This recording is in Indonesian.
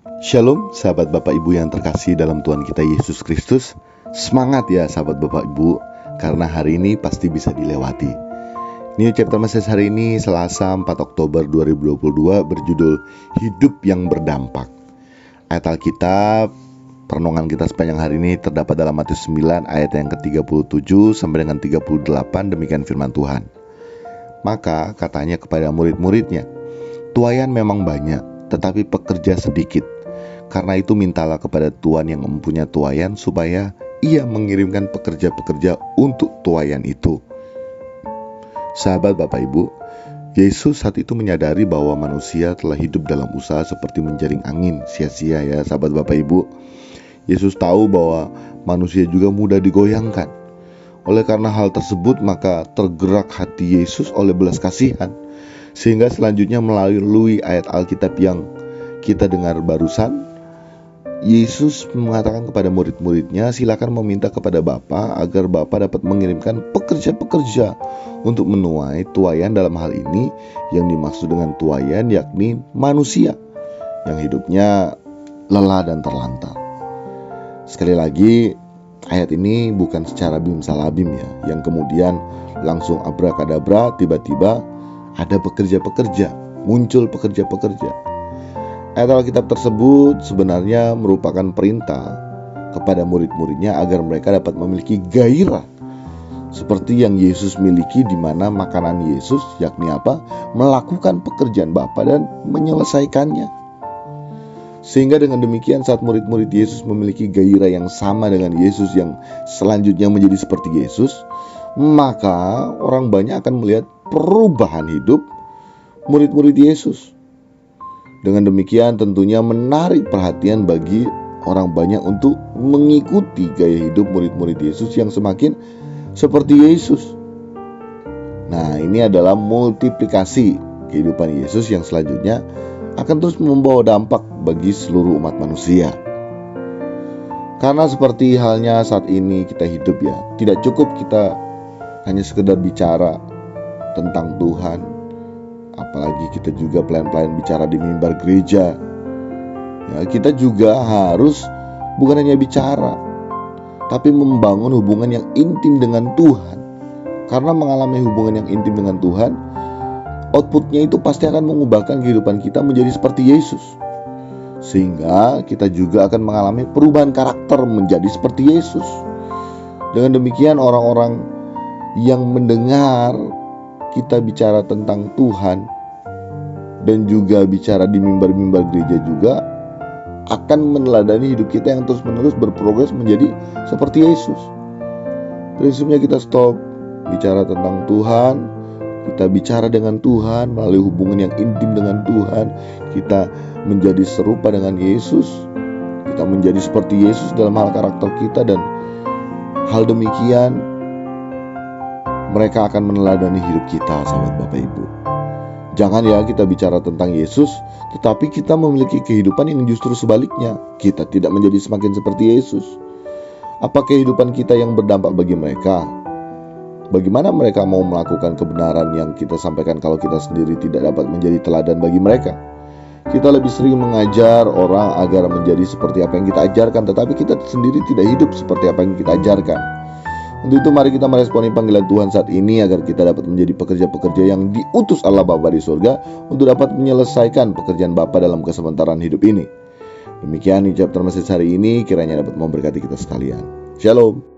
Shalom sahabat Bapak Ibu yang terkasih dalam Tuhan kita Yesus Kristus. Semangat ya sahabat Bapak Ibu, karena hari ini pasti bisa dilewati. New Chapter Message hari ini Selasa 4 Oktober 2022 berjudul Hidup yang Berdampak. Ayat Alkitab perenungan kita sepanjang hari ini terdapat dalam Matius 9 ayat yang ke-37 sampai dengan 38. Demikian firman Tuhan. Maka katanya kepada murid-muridnya, tuaian memang banyak, tetapi pekerja sedikit. Karena itu mintalah kepada Tuhan yang mempunyai tuaian supaya ia mengirimkan pekerja-pekerja untuk tuaian itu. Sahabat Bapak Ibu, Yesus saat itu menyadari bahwa manusia telah hidup dalam usaha seperti menjaring angin, sia-sia ya sahabat Bapak Ibu. Yesus tahu bahwa manusia juga mudah digoyangkan. Oleh karena hal tersebut maka tergerak hati Yesus oleh belas kasihan. Sehingga selanjutnya melalui ayat Alkitab yang kita dengar barusan, Yesus mengatakan kepada murid-muridnya, silakan meminta kepada Bapa agar Bapa dapat mengirimkan pekerja-pekerja untuk menuai tuaian. Dalam hal ini yang dimaksud dengan tuaian yakni manusia yang hidupnya lelah dan terlantar. Sekali lagi, ayat ini bukan secara bim-salabim ya, yang kemudian langsung abrakadabra tiba-tiba ada pekerja-pekerja, muncul pekerja-pekerja. Ayat Alkitab tersebut sebenarnya merupakan perintah kepada murid-muridnya agar mereka dapat memiliki gairah seperti yang Yesus miliki, di mana makanan Yesus yakni apa? Melakukan pekerjaan Bapa dan menyelesaikannya. Sehingga dengan demikian saat murid-murid Yesus memiliki gairah yang sama dengan Yesus yang selanjutnya menjadi seperti Yesus, maka orang banyak akan melihat perubahan hidup murid-murid Yesus. Dengan demikian tentunya menarik perhatian bagi orang banyak untuk mengikuti gaya hidup murid-murid Yesus yang semakin seperti Yesus. Nah, ini adalah multiplikasi kehidupan Yesus yang selanjutnya akan terus membawa dampak bagi seluruh umat manusia. Karena seperti halnya saat ini kita hidup ya, tidak cukup kita hanya sekedar bicara tentang Tuhan. Apalagi kita juga pelan-pelan bicara di mimbar gereja ya, kita juga harus bukan hanya bicara, tapi membangun hubungan yang intim dengan Tuhan. Karena mengalami hubungan yang intim dengan Tuhan, outputnya itu pasti akan mengubahkan kehidupan kita menjadi seperti Yesus. Sehingga kita juga akan mengalami perubahan karakter menjadi seperti Yesus. Dengan demikian orang-orang yang mendengar kita bicara tentang Tuhan dan juga bicara di mimbar-mimbar gereja juga akan meneladani hidup kita yang terus-menerus berprogres menjadi seperti Yesus. Prinsipnya kita stop bicara tentang Tuhan, kita bicara dengan Tuhan melalui hubungan yang intim dengan Tuhan. Kita menjadi serupa dengan Yesus, kita menjadi seperti Yesus dalam hal karakter kita, dan hal demikian mereka akan meneladani hidup kita, sahabat Bapak Ibu. Jangan ya kita bicara tentang Yesus, tetapi kita memiliki kehidupan yang justru sebaliknya. Kita tidak menjadi semakin seperti Yesus. Apa kehidupan kita yang berdampak bagi mereka? Bagaimana mereka mau melakukan kebenaran yang kita sampaikan kalau kita sendiri tidak dapat menjadi teladan bagi mereka? Kita lebih sering mengajar orang agar menjadi seperti apa yang kita ajarkan, tetapi kita sendiri tidak hidup seperti apa yang kita ajarkan. Untuk itu mari kita meresponi panggilan Tuhan saat ini agar kita dapat menjadi pekerja-pekerja yang diutus Allah Bapa di surga untuk dapat menyelesaikan pekerjaan Bapa dalam kesementara hidup ini. Demikian New Chapter Message hari ini, kiranya dapat memberkati kita sekalian. Shalom.